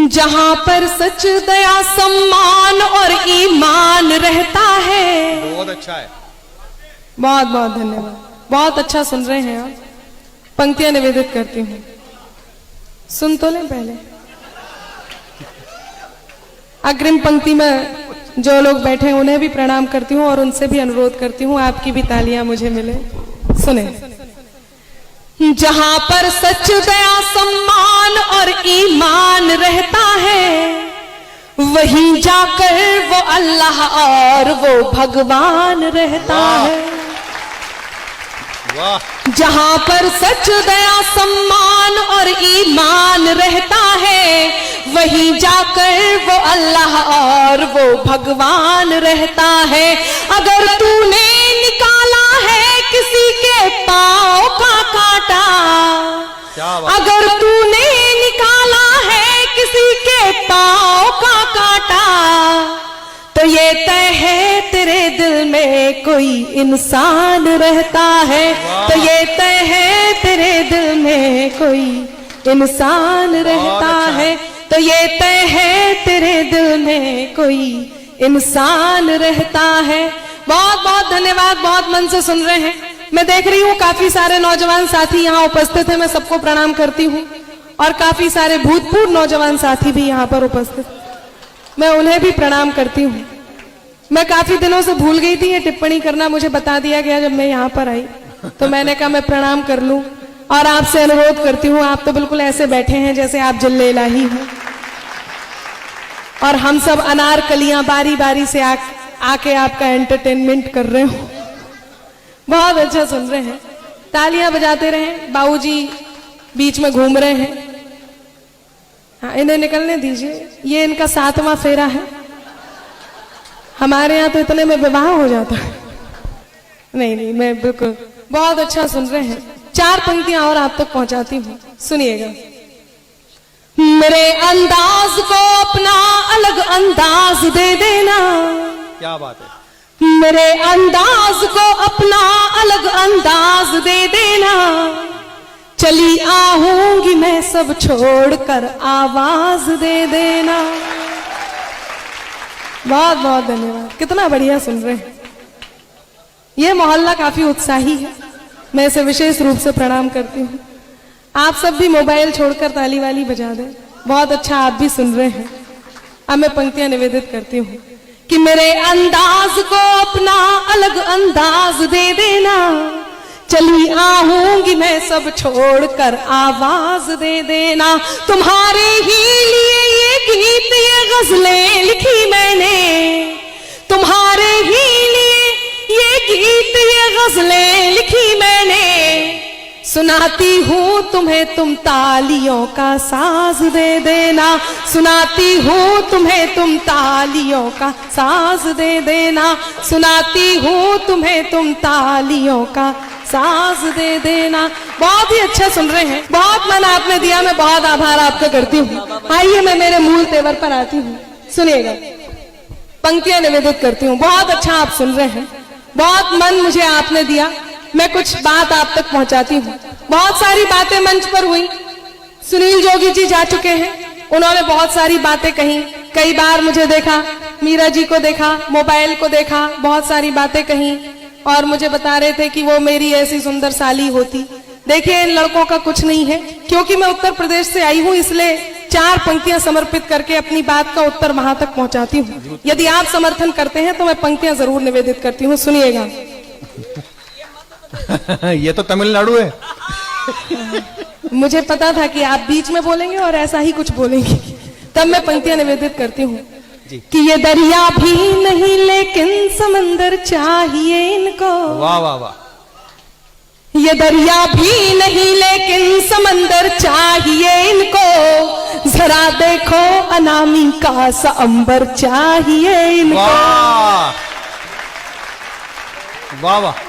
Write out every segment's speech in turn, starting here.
जहां पर सच, दया, सम्मान और ईमान रहता है। बहुत अच्छा है, बहुत बहुत धन्यवाद, बहुत अच्छा सुन रहे हैं आप। पंक्तियां निवेदित करती हूँ, सुन तो लें पहले। अग्रिम पंक्ति में जो लोग बैठे हैं उन्हें भी प्रणाम करती हूँ और उनसे भी अनुरोध करती हूँ आपकी भी तालियां मुझे मिले। सुने। जहां पर सच, दया, सम्मान और ईमान रहता है, वहीं जाकर वो अल्लाह और वो भगवान रहता है। वाह। जहां पर सच, दया, सम्मान और ईमान रहता है, वहीं जाकर वो अल्लाह और वो भगवान रहता है। अगर तूने निकाला है किसी के पांव का कांटा, अगर तूने निकाला है किसी के पांव का कांटा, तो ये तय है तेरे दिल में कोई इंसान रहता है। तो ये तय है तेरे दिल में कोई इंसान रहता है। तो ये तय है तेरे दिल में कोई इंसान रहता है। बहुत बहुत धन्यवाद, बहुत मन से सुन रहे हैं। मैं देख रही हूँ काफी सारे नौजवान साथी यहाँ उपस्थित हैं, मैं सबको प्रणाम करती हूँ। और काफी सारे भूतपूर्व नौजवान साथी भी यहाँ पर उपस्थित, मैं उन्हें भी प्रणाम करती हूँ। मैं काफी दिनों से भूल गई थी, ये टिप्पणी करना मुझे बता दिया गया जब मैं यहाँ पर आई, तो मैंने कहा मैं प्रणाम कर लूं और आपसे अनुरोध करती हूँ। आप तो बिल्कुल ऐसे बैठे हैं जैसे आप जल्ले इलाही हैं, और हम सब अनारकलियां बारी बारी से आके आपका एंटरटेनमेंट कर रहे हो। बहुत अच्छा सुन रहे हैं, तालियां बजाते रहें। बाबूजी बीच में घूम रहे हैं, हाँ इन्हें निकलने दीजिए, ये इनका 7वां फेरा है। हमारे यहाँ तो इतने में विवाह हो जाता है। नहीं नहीं, मैं बिल्कुल बहुत अच्छा सुन रहे हैं। 4 पंक्तियां और आप तक पहुंचाती हूँ, सुनिएगा। मेरे अंदाज को अपना अलग अंदाज दे देना, क्या बात है। मेरे अंदाज को अपना अलग अंदाज दे देना, चली आहूंगी मैं सब छोड़कर आवाज दे देना। बहुत बहुत धन्यवाद, कितना बढ़िया सुन रहे हैं। ये मोहल्ला काफी उत्साही है, मैं इसे विशेष रूप से प्रणाम करती हूँ। आप सब भी मोबाइल छोड़कर ताली वाली बजा दें। बहुत अच्छा आप भी सुन रहे हैं। अब मैं पंक्तियां निवेदित करती हूँ कि मेरे अंदाज को अपना अलग अंदाज दे देना, चली आहूंगी मैं सब छोड़कर आवाज दे देना। तुम्हारे ही लिए ये गीत ये गजलें लिखी मैंने, तुम्हारे ही लिए ये गीत ये गजलें लिखी मैंने, सुनाती हूँ तुम्हें तुम तालियों का साज दे देना, सुनाती हूँ तुम्हें तुम तालियों का साज दे देना, सुनाती हूँ तुम्हें तुम तालियों का साज दे देना। बहुत ही अच्छा सुन रहे हैं, बहुत मन आपने दिया, मैं बहुत आभार आपका करती हूँ। आइए मैं मेरे मूल तेवर पर आती हूँ, सुनिएगा। पंक्तियां निवेदित करती हूँ। बहुत अच्छा आप सुन रहे हैं, बहुत मन मुझे आपने दिया, मैं कुछ बात आप तक पहुंचाती हूँ। बहुत सारी बातें मंच पर हुई, सुनील जोगी जी जा चुके हैं, उन्होंने बहुत सारी बातें कही। कई बार मुझे देखा, मीरा जी को देखा, मोबाइल को देखा, बहुत सारी बातें कही और मुझे बता रहे थे कि वो मेरी ऐसी सुंदर साली होती। देखिए इन लड़कों का कुछ नहीं है, क्योंकि मैं उत्तर प्रदेश से आई हूँ, इसलिए 4 पंक्तियां समर्पित करके अपनी बात का उत्तर वहां तक पहुंचाती हूँ। यदि आप समर्थन करते हैं तो मैं पंक्तियां जरूर निवेदित करती हूँ, सुनिएगा। ये तो तमिलनाडु है। मुझे पता था कि आप बीच में बोलेंगे और ऐसा ही कुछ बोलेंगे, तब मैं पंक्तियां निवेदित करती हूँ कि ये दरिया भी नहीं लेकिन समंदर चाहिए इनको। वाह वाह वाह। ये दरिया भी नहीं लेकिन समंदर चाहिए इनको, जरा देखो अनामिका सा अंबर चाहिए इनको। वाह वाह वाह।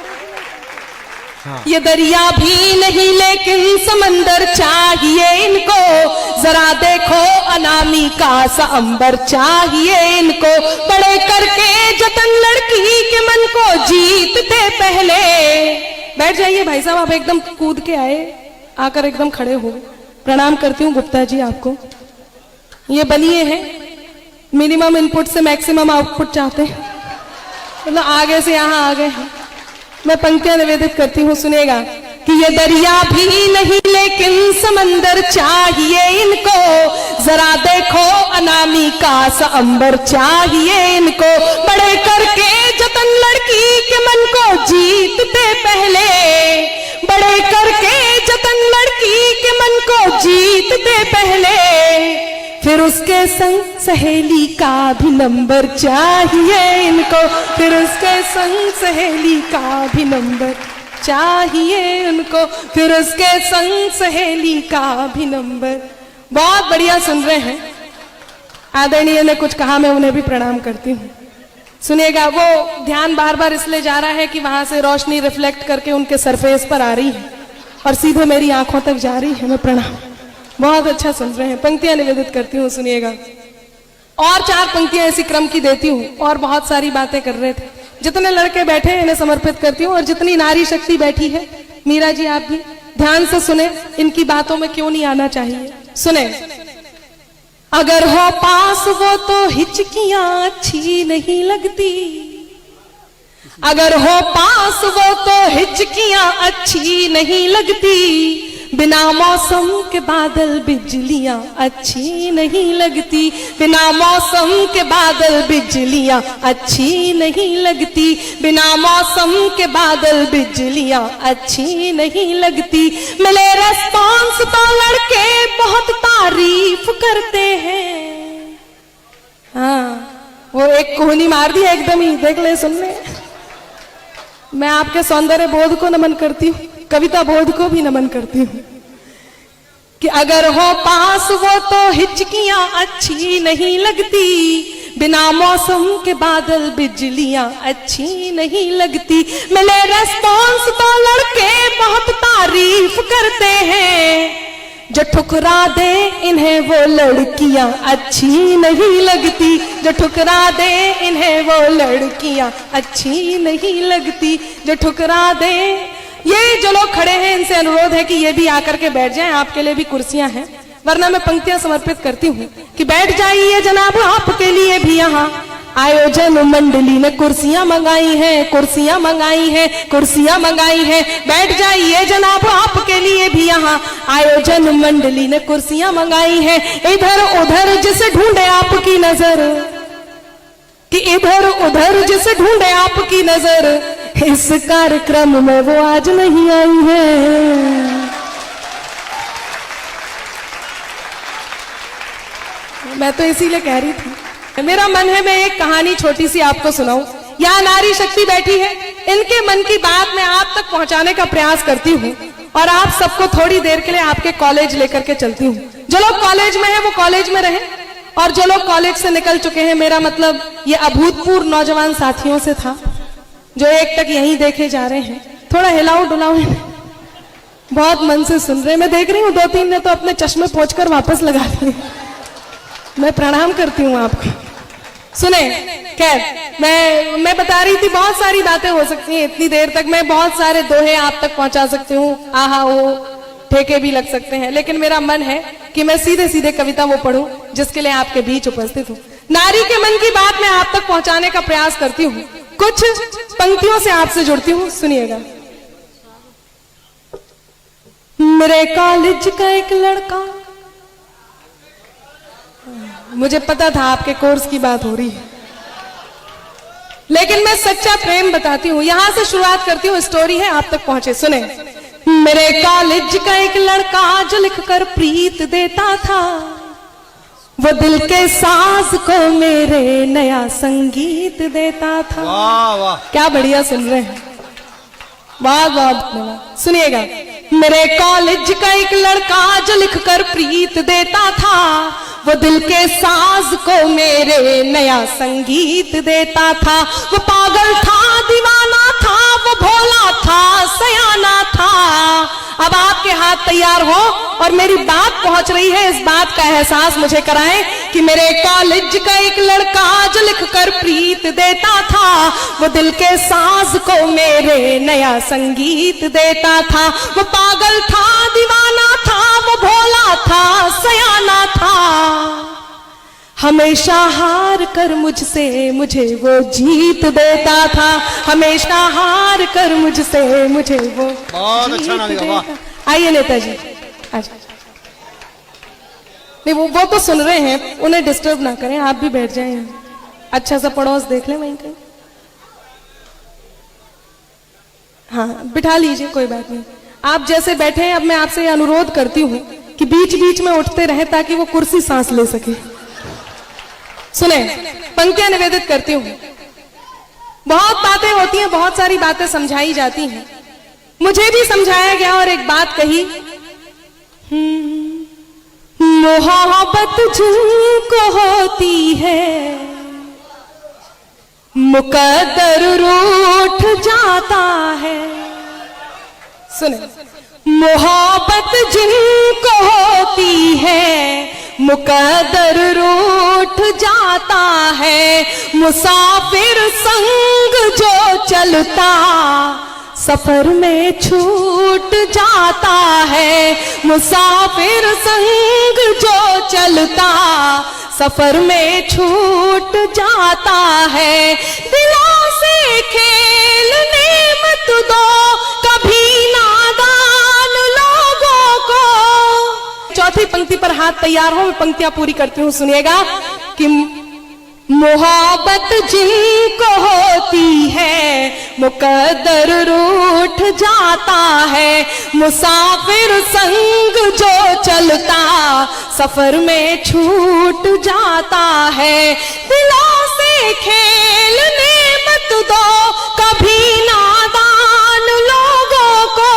हाँ। ये दरिया भी नहीं लेकिन समंदर चाहिए इनको, जरा देखो अनामिका सा अंबर चाहिए इनको। बड़े करके जतन लड़की के मन को जीतते पहले। बैठ जाइए भाई साहब, आप एकदम कूद के आए, आकर एकदम खड़े हो। प्रणाम करती हूँ गुप्ता जी आपको। ये बनिए हैं, मिनिमम इनपुट से मैक्सिमम आउटपुट चाहते हैं, मतलब आगे से यहाँ आ गए हैं। मैं पंक्तियां निवेदित करती हूँ, सुनेगा कि ये दरिया भी नहीं लेकिन समंदर चाहिए इनको, जरा देखो अनामिका सा अंबर चाहिए इनको, बड़े करके जतन लड़की के मन को जीतते पहले, बड़े करके जतन लड़की के मन को जीतते पहले, फिर उसके संग सहेली का भी नंबर चाहिए इनको, फिर उसके संग सहेली का भी नंबर चाहिए उनको, फिर उसके संग सहेली का भी नंबर। बहुत बढ़िया सुन रहे हैं। आदरणीय ने कुछ कहा, मैं उन्हें भी प्रणाम करती हूँ। सुनिएगा, वो ध्यान बार बार इसलिए जा रहा है कि वहां से रोशनी रिफ्लेक्ट करके उनके सरफेस पर आ रही है और सीधे मेरी आंखों तक जा रही है। मैं प्रणाम, बहुत अच्छा सुन रहे हैं। पंक्तियां निवेदित करती हूँ, सुनिएगा। और 4 पंक्तियां इसी क्रम की देती हूँ। और बहुत सारी बातें कर रहे थे, जितने लड़के बैठे हैं इन्हें समर्पित करती हूँ, और जितनी नारी शक्ति बैठी है, मीरा जी आप भी ध्यान से सुने, इनकी बातों में क्यों नहीं आना चाहिए। सुने, अगर हो पास वो तो हिचकियां अच्छी नहीं लगती, अगर हो पास वो तो हिचकियां अच्छी नहीं लगती, बिना मौसम के बादल बिजलियां अच्छी नहीं लगती, बिना मौसम के बादल बिजलियां अच्छी नहीं लगती, बिना मौसम के बादल बिजलियां अच्छी नहीं लगती, मिले रेस्पॉन्स तो लड़के बहुत तारीफ करते हैं। हाँ, वो एक कोहनी मार दी एकदम ही, देख ले, सुन ले। मैं आपके सौंदर्य बोध को नमन करती हूँ, कविता बोध को भी नमन करती हूँ कि अगर हो पास वो तो हिचकियां अच्छी नहीं लगती, बिना मौसम के बादल बिजलियां अच्छी नहीं लगती, मिले रेस्पॉन्स तो लड़के बहुत तारीफ करते हैं, जो ठुकरा दे इन्हें वो लड़कियां अच्छी नहीं लगती, जो ठुकरा दे इन्हें वो लड़कियां अच्छी नहीं लगती, जो ठुकरा दे। ये जो लोग खड़े हैं इनसे अनुरोध है कि ये भी आकर के बैठ जाएं, आपके लिए भी कुर्सियां हैं, वरना मैं पंक्तियां समर्पित करती हूँ कि बैठ जाइए जनाब, आपके लिए भी यहाँ आयोजन मंडली ने कुर्सियां मंगाई हैं, कुर्सियां मंगाई हैं, कुर्सियां मंगाई हैं, बैठ जाइए जनाब, आपके लिए भी यहाँ आयोजन मंडली ने कुर्सियां मंगाई हैं। इधर उधर जिसे ढूंढे आपकी नजर, कि इधर उधर जिसे ढूंढे आपकी नजर, इस कार्यक्रम में वो आज नहीं आई है। मैं तो इसीलिए कह रही थी, मेरा मन है मैं एक कहानी छोटी सी आपको सुनाऊं। यहाँ नारी शक्ति बैठी है, इनके मन की बात मैं आप तक पहुंचाने का प्रयास करती हूँ, और आप सबको थोड़ी देर के लिए आपके कॉलेज लेकर के चलती हूँ। जो लोग कॉलेज में है वो कॉलेज में रहे, और जो लोग कॉलेज से निकल चुके हैं, मेरा मतलब ये अभूतपूर्व नौजवान साथियों से था जो एक तक यहीं देखे जा रहे हैं, थोड़ा हिलाओ डुलाओ, बहुत मन से सुन रहे हैं। मैं देख रही हूँ 2-3 ने तो अपने चश्मे पोंछकर वापस लगा दिए। मैं प्रणाम करती हूँ आपको। सुने, खैर मैं बता रही थी, बहुत सारी बातें हो सकती हैं इतनी देर तक, मैं बहुत सारे दोहे आप तक पहुंचा सकती हूँ, आहा ओ ठेके भी लग सकते हैं, लेकिन मेरा मन है कि मैं सीधे सीधे कविता वो पढ़ूं जिसके लिए आपके बीच उपस्थित हूँ। नारी के मन की बात मैं आप तक पहुंचाने का प्रयास करती हूँ, कुछ पंक्तियों से आपसे जुड़ती हूँ, सुनिएगा। मेरे कॉलेज का एक लड़का, मुझे पता था आपके कोर्स की बात हो रही है, लेकिन मैं सच्चा प्रेम बताती हूँ। यहां से शुरुआत करती हूँ, स्टोरी है, आप तक पहुंचे, सुने। मेरे कॉलेज का एक लड़का जो लिखकर प्रीत देता था, वो दिल के साज को मेरे नया संगीत देता था। वाह वाह, क्या बढ़िया सुन रहे हैं, बहुत बहुत धन्यवाद। सुनिएगा, मेरे कॉलेज का एक लड़का जो लिखकर प्रीत देता था, वो दिल के साज को मेरे नया संगीत देता था, वो पागल था, दीवाना था, वो भोला था, सयाना था। अब आपके हाथ तैयार हो और मेरी बात पहुंच रही है, इस बात का एहसास मुझे कराएं कि मेरे कॉलेज का एक लड़का जो लिखकर प्रीत देता था, वो दिल के साज को मेरे नया संगीत देता था, वो पागल था, दीवाना था, वो भोला था, सयाना था। हमेशा हार कर मुझसे मुझे वो जीत देता था, हमेशा हार कर मुझसे मुझे वो बहुत अच्छा ना लगा, वाह। आइए नेताजी, आजा। नहीं वो तो सुन रहे हैं, उन्हें डिस्टर्ब ना करें, आप भी बैठ जाएं यहाँ। अच्छा सा पड़ोस देख लें वहीं कहीं। हाँ बिठा लीजिए, कोई बात नहीं। आप जैसे बैठे हैं, अब मैं आपसे ये अनुरोध करती हूँ कि बीच बीच में उठते रहे ताकि वो कुर्सी सांस ले सके। सुने, पंक्तियां निवेदित करती हूँ। बहुत बातें होती हैं, बहुत सारी बातें समझाई जाती हैं, मुझे भी समझाया गया और एक बात कही, मोहब्बत जिनको होती है मुकद्दर रूठ जाता है। सुने, मोहब्बत जिनको होती है मुकद्दर रूठ जाता है, मुसाफिर संग जो चलता सफर में छूट जाता है, मुसाफिर संग जो चलता सफर में छूट जाता है। दिलों से खेलने मत दो कभी नादान लोगों को। चौथी पंक्ति पर हाथ तैयार हो, मैं पंक्तियां पूरी करती हूँ, सुनिएगा कि मोहब्बत जिनको होती है मुकद्दर रूठ जाता है, मुसाफिर संग जो चलता सफर में छूट जाता है। दिलों से खेलने मत दो कभी नादान लोगों को,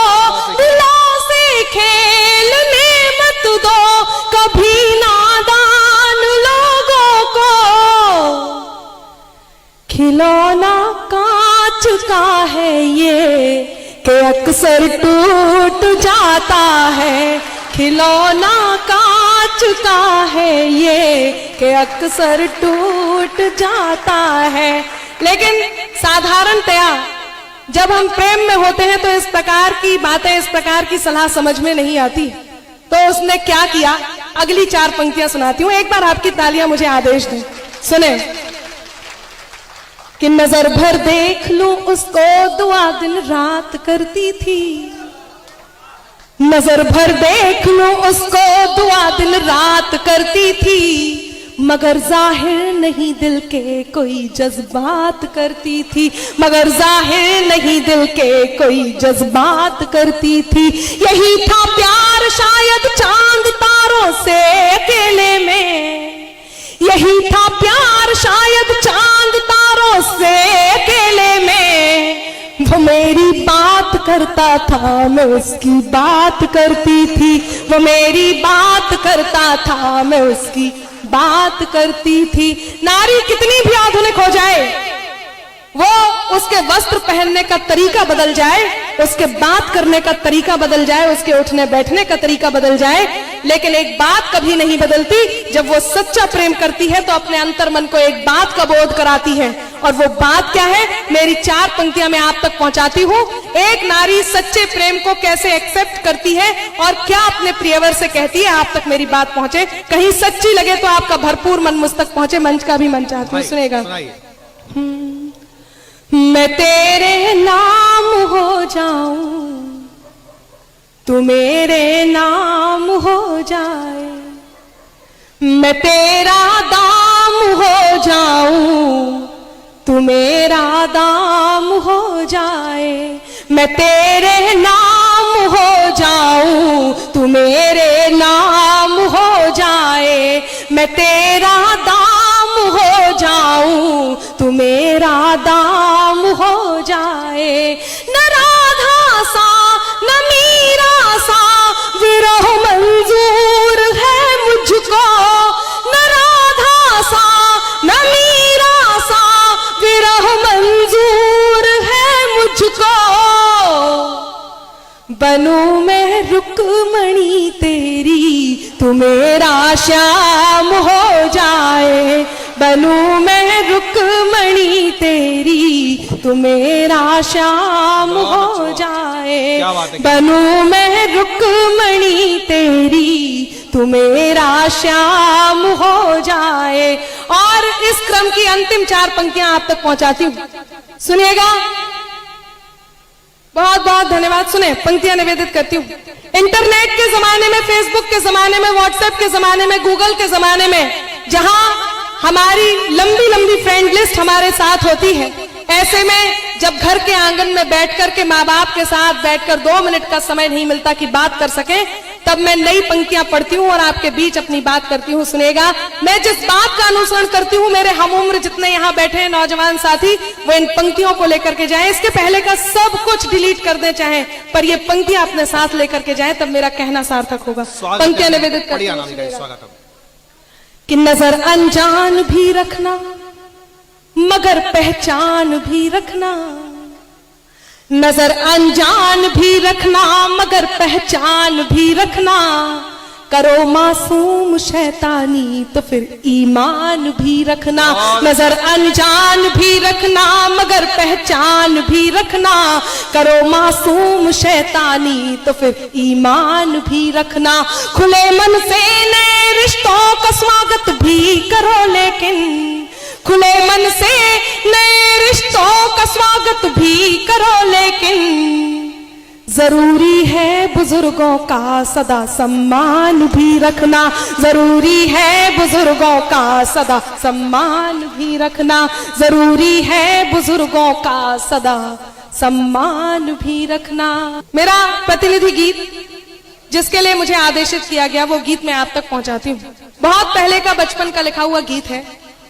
दिलों से खेलने मत दो कभी नादान लोगों को। खिलौना कांच का है ये कि अक्सर टूट जाता है, खिलौना कांच का है ये कि अक्सर टूट जाता है। लेकिन साधारणतया जब हम प्रेम में होते हैं तो इस प्रकार की बातें, इस प्रकार की सलाह समझ में नहीं आती। तो उसने क्या किया, अगली 4 पंक्तियां सुनाती हूं, एक बार आपकी तालियां मुझे आदेश दें। सुने कि नजर भर देख लूं उसको दुआ दिन रात करती थी, नजर भर देख लूं उसको दुआ दिन रात करती थी, मगर जाहिर नहीं दिल के कोई जज्बात करती थी, मगर जाहिर नहीं दिल के कोई जज्बात करती थी। यही था प्यार शायद चांद तारों से अकेले में, यही था प्यार शायद चांद तारों से अकेले में। वो मेरी बात करता था मैं उसकी बात करती थी, वो मेरी बात करता था मैं उसकी बात करती थी। नारी कितनी भी आधुनिक हो जाए, वो उसके वस्त्र पहनने का तरीका बदल जाए, उसके बात करने का तरीका बदल जाए, उसके उठने बैठने का तरीका बदल जाए, लेकिन एक बात कभी नहीं बदलती, जब वो सच्चा प्रेम करती है तो अपने अंतर मन को एक बात का बोध कराती है। और वो बात क्या है, मेरी 4 पंक्तियां मैं आप तक पहुंचाती हूं। एक नारी सच्चे प्रेम को कैसे एक्सेप्ट करती है और क्या अपने प्रियवर से कहती है, आप तक मेरी बात पहुंचे, कहीं सच्ची लगे तो आपका भरपूर मन मुझ तक पहुंचे। मंच का भी मन चाहती हूँ, सुनेगा। मैं तेरे नाम हो जाऊं तू मेरे नाम हो जाए, मैं तेरा दाम हो जाऊं तू मेरा दाम हो जाए, मैं तेरे नाम हो जाऊं तू मेरे नाम हो जाए, मैं तेरा दाम हो जाऊं तू मेरा दाम हो जाए। न राधा सा न मीरा सा विरह मंजूर है मुझको, न राधा सा न मीरा सा विरह मंजूर है मुझको। बनूं मैं रुक्मणी तेरी तू मेरा श्याम हो जाए, बनूं मैं रुक्मणी तेरी तू मेरा श्याम हो जाए, बनूं मैं रुक्मणी तेरी तू मेरा श्याम हो जाए। रहे। और इस क्रम की अंतिम 4 पंक्तियां आप तक पहुंचाती हूं, सुनिएगा। बहुत बहुत धन्यवाद। सुने, पंक्तियां निवेदित करती हूं। इंटरनेट के जमाने में, फेसबुक के जमाने में, व्हाट्सएप के जमाने में, गूगल के जमाने में, जहां हमारी लंबी लंबी फ्रेंड लिस्ट हमारे साथ होती है, ऐसे में जब घर के आंगन में बैठकर के माँ बाप के साथ बैठकर 2 मिनट का समय नहीं मिलता कि बात कर सके, तब मैं नई पंक्तियां पढ़ती हूं और आपके बीच अपनी बात करती हूं। सुनेगा, मैं जिस बात का अनुसरण करती हूं, मेरे हम उम्र जितने यहाँ बैठे हैं नौजवान साथी, वो इन पंक्तियों को लेकर के जाएं। इसके पहले का सब कुछ डिलीट कर दे चाहे, पर ये पंक्तियां अपने साथ लेकर के जाएं, तब मेरा कहना सार्थक होगा। पंक्तियां निवेदित करती हूं कि नजर अनजान भी रखना मगर पहचान भी रखना, नजर अनजान भी रखना मगर पहचान भी रखना, करो मासूम शैतानी तो फिर ईमान भी रखना। नजर अनजान भी रखना मगर पहचान भी रखना, करो मासूम शैतानी तो फिर ईमान भी रखना। खुले मन से नए रिश्तों का स्वागत भी करो, लेकिन खुले मन से नए रिश्तों का स्वागत भी करो, लेकिन जरूरी है बुजुर्गों का सदा सम्मान भी रखना। जरूरी है बुजुर्गों का सदा सम्मान भी रखना। जरूरी है बुजुर्गों का सदा सम्मान भी रखना। मेरा प्रतिनिधि गीत जिसके लिए मुझे आदेशित किया गया, वो गीत मैं आप तक पहुंचाती हूँ। बहुत पहले का बचपन का लिखा हुआ गीत है,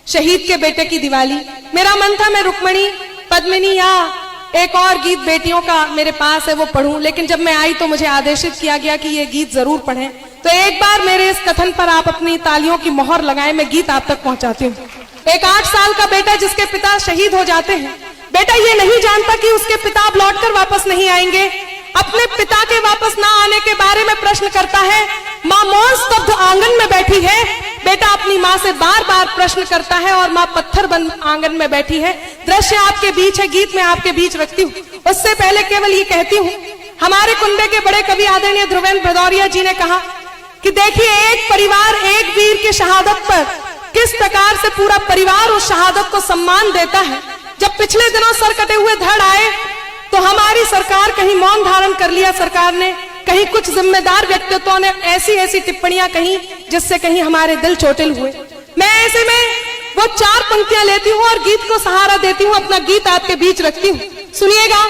शहीद के बेटे की दिवाली। मेरा मन था मैं रुक्मणी, पद्मिनी या एक और गीत बेटियों का मेरे पास है वो पढ़ूं, लेकिन जब मैं आई तो मुझे आदेशित किया गया कि ये गीत जरूर पढ़ें। तो एक बार मेरे इस कथन पर आप अपनी तालियों की मोहर लगाएं, मैं गीत आप तक पहुंचाती हूँ। एक 8 साल का बेटा जिसके पिता शहीद हो जाते हैं, बेटा ये नहीं जानता कि उसके पिता अब लौटकर वापस नहीं आएंगे। अपने पिता के वापस ना आने के बारे में प्रश्न करता है। माँ मौन स्तब्ध आंगन में बैठी है, बेटा अपनी माँ से बार बार प्रश्न करता है और माँ पत्थर बंद आंगन में बैठी है। दृश्य आपके बीच है, गीत में आपके बीच रखती हूँ। उससे पहले केवल ये कहती हूँ, हमारे कुंबे के बड़े कवि आदरणीय ध्रुवेंद्र भदौरिया जी ने कहा कि देखिए, एक परिवार एक वीर की शहादत पर किस प्रकार से पूरा परिवार उस शहादत को सम्मान देता है। जब पिछले दिनों सर कटे हुए धड़ आए तो हमारी सरकार कहीं मौन धारण कर लिया सरकार ने, कहीं कुछ जिम्मेदार व्यक्तित्वों ने ऐसी ऐसी टिप्पणियां कही जिससे कहीं हमारे दिल चोटिल हुए। मैं ऐसे में वो 4 पंक्तियां लेती हूँ और गीत को सहारा देती हूँ, अपना गीत आपके बीच रखती हूँ। सुनिएगा,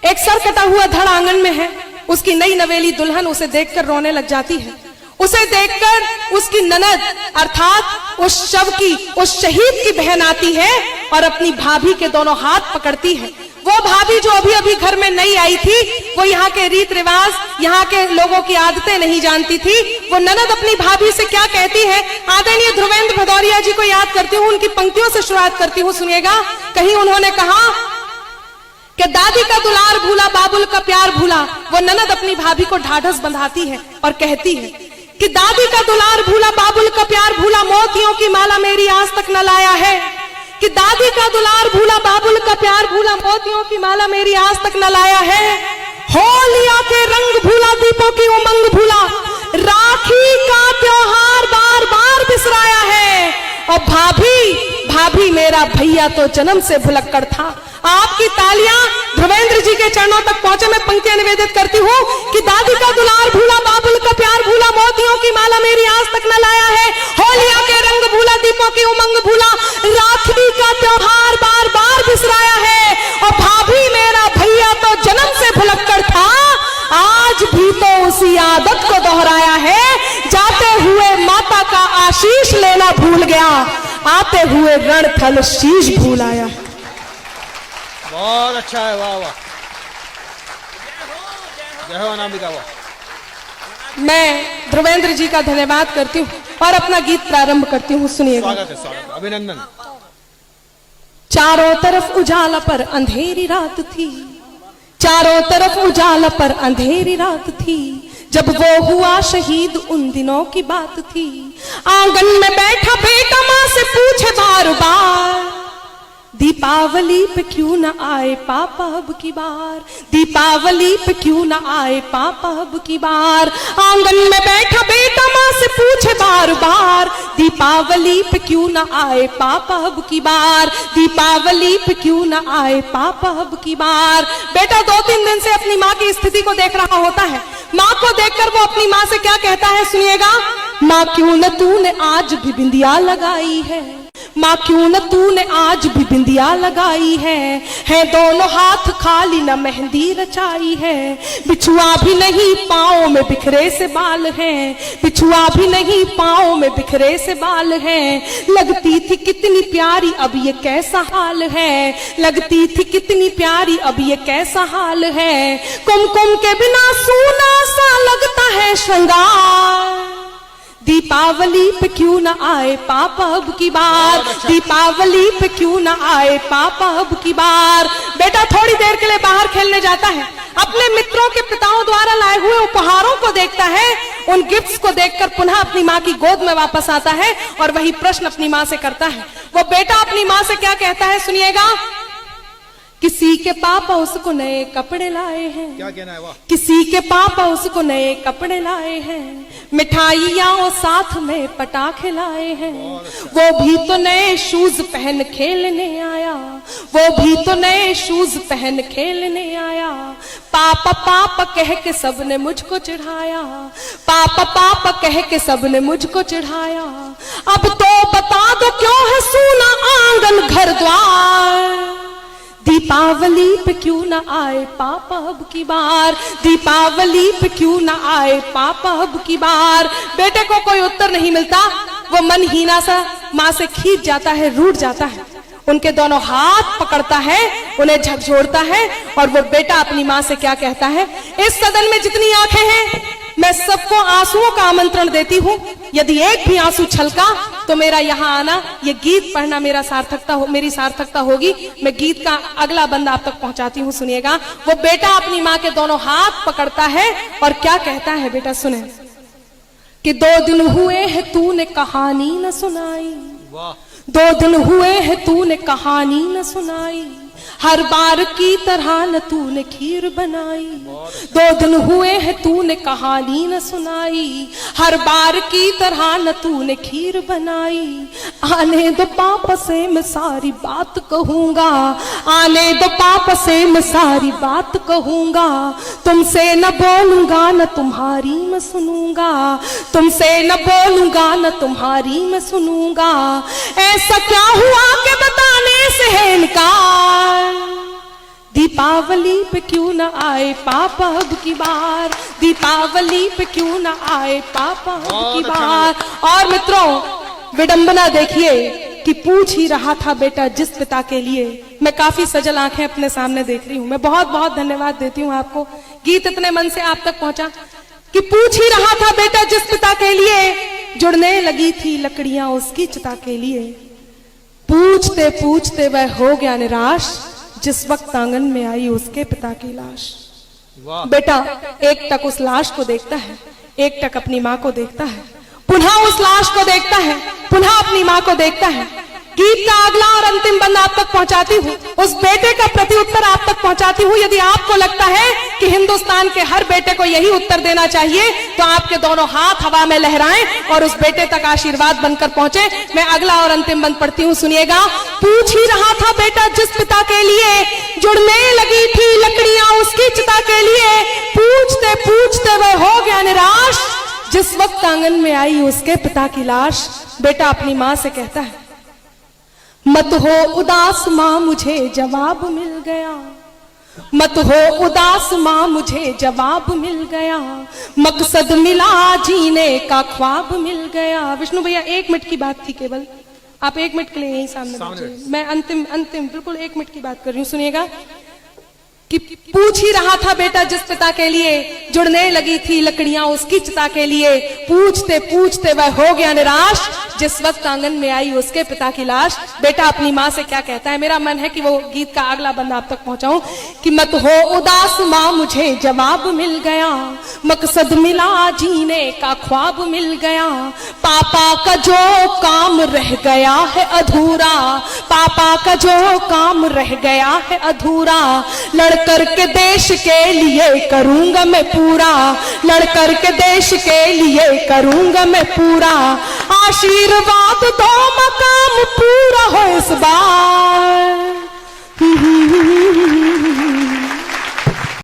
एक सर कटा हुआ धड़ आंगन में है, उसकी नई नवेली दुल्हन उसे देखकर रोने लग जाती है। उसे देखकर उसकी ननद अर्थात उस शव की, उस शहीद की बहन आती है और अपनी भाभी के दोनों हाथ पकड़ती है। वो भाभी जो अभी अभी घर में नई आई थी, वो यहाँ के रीत रिवाज, यहाँ के लोगों की आदतें नहीं जानती थी। वो ननद अपनी भाभी से क्या कहती है, आदरणीय ध्रुवेंद्र भदौरिया जी को याद करती हूँ, उनकी पंक्तियों से शुरुआत करती हूँ। सुनिएगा, कहीं उन्होंने कहा कि दादी का दुलार भूला, बाबुल का प्यार भूला। वो ननद अपनी भाभी को ढाढ़स बंधाती है और कहती है कि दादी का दुलार भूला, बाबुल का प्यार भूला, मोतियों की माला मेरी आज तक न लाया है। कि दादी का दुलार भूला, बाबुल का प्यार भूला, मोतियों की माला मेरी आज तक न लाया है। होलिया के रंग भूला, दीपों की उमंग भूला, राखी का त्योहार बार बार बिसराया है। और भाभी मेरा भैया तो जन्म से भुलक्कड़ था। आपकी तालियां ध्रुवेंद्र जी के चरणों तक पहुंचे। मैं पंक्तियां निवेदित करती हूँ कि दादी का दुलार भूला, बाबुल का प्यार भूला, मोतियों की माला मेरी आज तक न लाया है। होलिया के रंग भूला, दीपों की उमंग भूला, राखी का त्योहार बार बार बिसराया है। और भाभी मेरा भैया तो जन्म से भुलक्कड़ था, आज भी तो उसी आदत को दोहराया है। जाते हुए माता का आशीष लेना भूल गया, आते हुए रणथल शीश भूल आया। बहुत अच्छा है, वाह वाह, जय हो अनामिका, वाह। मैं ध्रुवेंद्र जी का धन्यवाद करती हूँ और अपना गीत प्रारंभ करती हूँ। सुनिएगा, स्वागत है, अभिनंदन। चारों तरफ उजाला पर अंधेरी रात थी, चारों तरफ उजाला पर अंधेरी रात थी, जब वो हुआ शहीद उन दिनों की बात थी। आंगन में बैठा बेटा माँ से पूछे बार बार, दीप दीपावली पे क्यों न आए पापा अब की बार, दीपावली पे क्यों न आए पापा अब की बार। आंगन में बैठा बेटा माँ से पूछे बार बार, दीपावली पे क्यों न आए पापा अब की बार, दीपावली पे क्यों न आए पापा अब की बार। बेटा 2-3 दिन से अपनी माँ की स्थिति को देख रहा होता है। माँ को देखकर वो अपनी माँ से क्या कहता है सुनिएगा। माँ क्यों न तूने आज भी बिंदिया लगाई है, माँ क्यों न तूने आज भी बिंदिया लगाई है दोनों हाथ खाली न मेहंदी रचाई है। बिछुआ भी नहीं पाँव में बिखरे से बाल हैं, बिछुआ भी नहीं पाँव में बिखरे से बाल हैं। लगती थी कितनी प्यारी अब ये कैसा हाल है, लगती थी कितनी प्यारी अब ये कैसा हाल है। कुमकुम के बिना सूना सा लगता है श्रृंगार, दीपावली पे क्यों न आए पापा अब की बार, दीपावली पे क्यों न आए पापा अब की बार। बेटा थोड़ी देर के लिए बाहर खेलने जाता है, अपने मित्रों के पिताओं द्वारा लाए हुए उपहारों को देखता है, उन गिफ्ट्स को देखकर पुनः अपनी माँ की गोद में वापस आता है और वही प्रश्न अपनी माँ से करता है। वो बेटा अपनी माँ से क्या कहता है सुनिएगा। किसी के पापा उसको नए कपड़े लाए हैं, क्या कहना है वाह। किसी के पापा उसको नए कपड़े लाए हैं, मिठाइयाँ और साथ में पटाखे लाए हैं। वो भी तो नए शूज पहन खेलने आया, वो भी तो नए शूज पहन खेलने आया। पापा पापा कह के सबने मुझको चिढ़ाया, पापा पापा कह के सबने मुझको चिढ़ाया। अब तो बता दो क्यों है सूना आंगन घर द्वार, दीपावली पे क्यों न आए पापा अब की बार, दीपावली पे क्यों न आए पापा अब की बार। बेटे को कोई उत्तर नहीं मिलता, वो मन हीना सा माँ से खींच जाता है, रूठ जाता है। उनके दोनों हाथ पकड़ता है, उन्हें झकझोरता है और वो बेटा अपनी माँ से क्या कहता है। इस सदन में जितनी आंखें हैं मैं सबको आंसुओं का आमंत्रण देती हूँ। यदि एक भी आंसू छलका तो मेरा यहाँ आना, ये गीत पढ़ना मेरी सार्थकता होगी। मैं गीत का अगला बंद आप तक पहुंचाती हूँ, सुनिएगा। वो बेटा अपनी माँ के दोनों हाथ पकड़ता है और क्या कहता है बेटा सुने कि 2 दिन हुए हैं तूने कहानी न सुनाई, 2 दिन हुए हैं तूने कहानी न सुनाई, हर बार की तरह न तूने खीर बनाई। 2 दिन हुए हैं तूने कहानी न सुनाई, हर बार की तरह न तूने खीर बनाई। आने दो पापा से मैं सारी बात कहूंगा, आने दो पापा से मैं सारी बात कहूंगा। तुमसे न बोलूंगा न तुम्हारी मैं सुनूंगा, तुमसे न बोलूंगा न तुम्हारी मैं सुनूंगा। ऐसा क्या हुआ कि बताने से है इनकार, दीपावली पे क्यों न आए पापा अब की बार, दीपावली पे क्यों न आए पापा अब की बार। और मित्रों विडंबना देखिए कि पूछ ही रहा था बेटा जिस पिता के लिए। मैं काफी सजल आंखें अपने सामने देख रही हूँ। मैं बहुत बहुत धन्यवाद देती हूँ आपको, गीत इतने मन से आप तक पहुंचा कि पूछ ही रहा था बेटा जिस पिता के लिए, जुड़ने लगी थी लकड़ियां उसकी चिता के लिए। पूछते पूछते वह हो गया निराश, जिस वक्त आंगन में आई उसके पिता की लाश। बेटा एक टक उस लाश को देखता है, एक टक अपनी माँ को देखता है, पुनः उस लाश को देखता है, पुनः अपनी माँ को देखता है। गीत का अगला और अंतिम बंद आप तक पहुंचाती हूँ, उस बेटे का प्रति उत्तर आप तक पहुंचाती हूँ। यदि आपको लगता है कि हिंदुस्तान के हर बेटे को यही उत्तर देना चाहिए तो आपके दोनों हाथ हवा में लहराएं और उस बेटे तक आशीर्वाद बनकर पहुंचे। मैं अगला और अंतिम बंद पढ़ती हूँ, सुनिएगा। पूछ ही रहा था बेटा जिस पिता के लिए, जुड़ने लगी थी लकड़ियां उसकी चिता के लिए। पूछते पूछते वह हो गया निराश, जिस वक्त आंगन में आई उसके पिता की लाश। बेटा अपनी माँ से कहता है मत हो उदास माँ मुझे जवाब मिल गया, मत हो उदास माँ मुझे जवाब मिल गया, मकसद मिला जीने का ख्वाब मिल गया। विष्णु भैया 1 मिनट की बात थी केवल, आप 1 मिनट के लिए यहीं सामने बैठिए। मैं अंतिम बिल्कुल 1 मिनट की बात कर रही हूँ, सुनिएगा। कि पूछ ही रहा था बेटा जिस पिता के लिए, जुड़ने लगी थी लकड़ियां उसकी चिता के लिए। पूछते पूछते वह हो गया निराश, जिस वक्त आंगन में आई उसके पिता की लाश, बेटा अपनी माँ से क्या कहता है। मेरा मन है कि वो गीत का अगला बंदा आप तक पहुंचाऊं कि मत हो उदास माँ मुझे जवाब मिल गया, मकसद मिला जीने का ख्वाब मिल गया, पापा का जो काम रह गया है अधूरा, पापा का जो काम रह गया है अधूरा, लड़कर के देश के लिए करूंगा मैं पूरा, लड़कर के देश के लिए करूंगा मैं पूरा, आशीर्वाद दो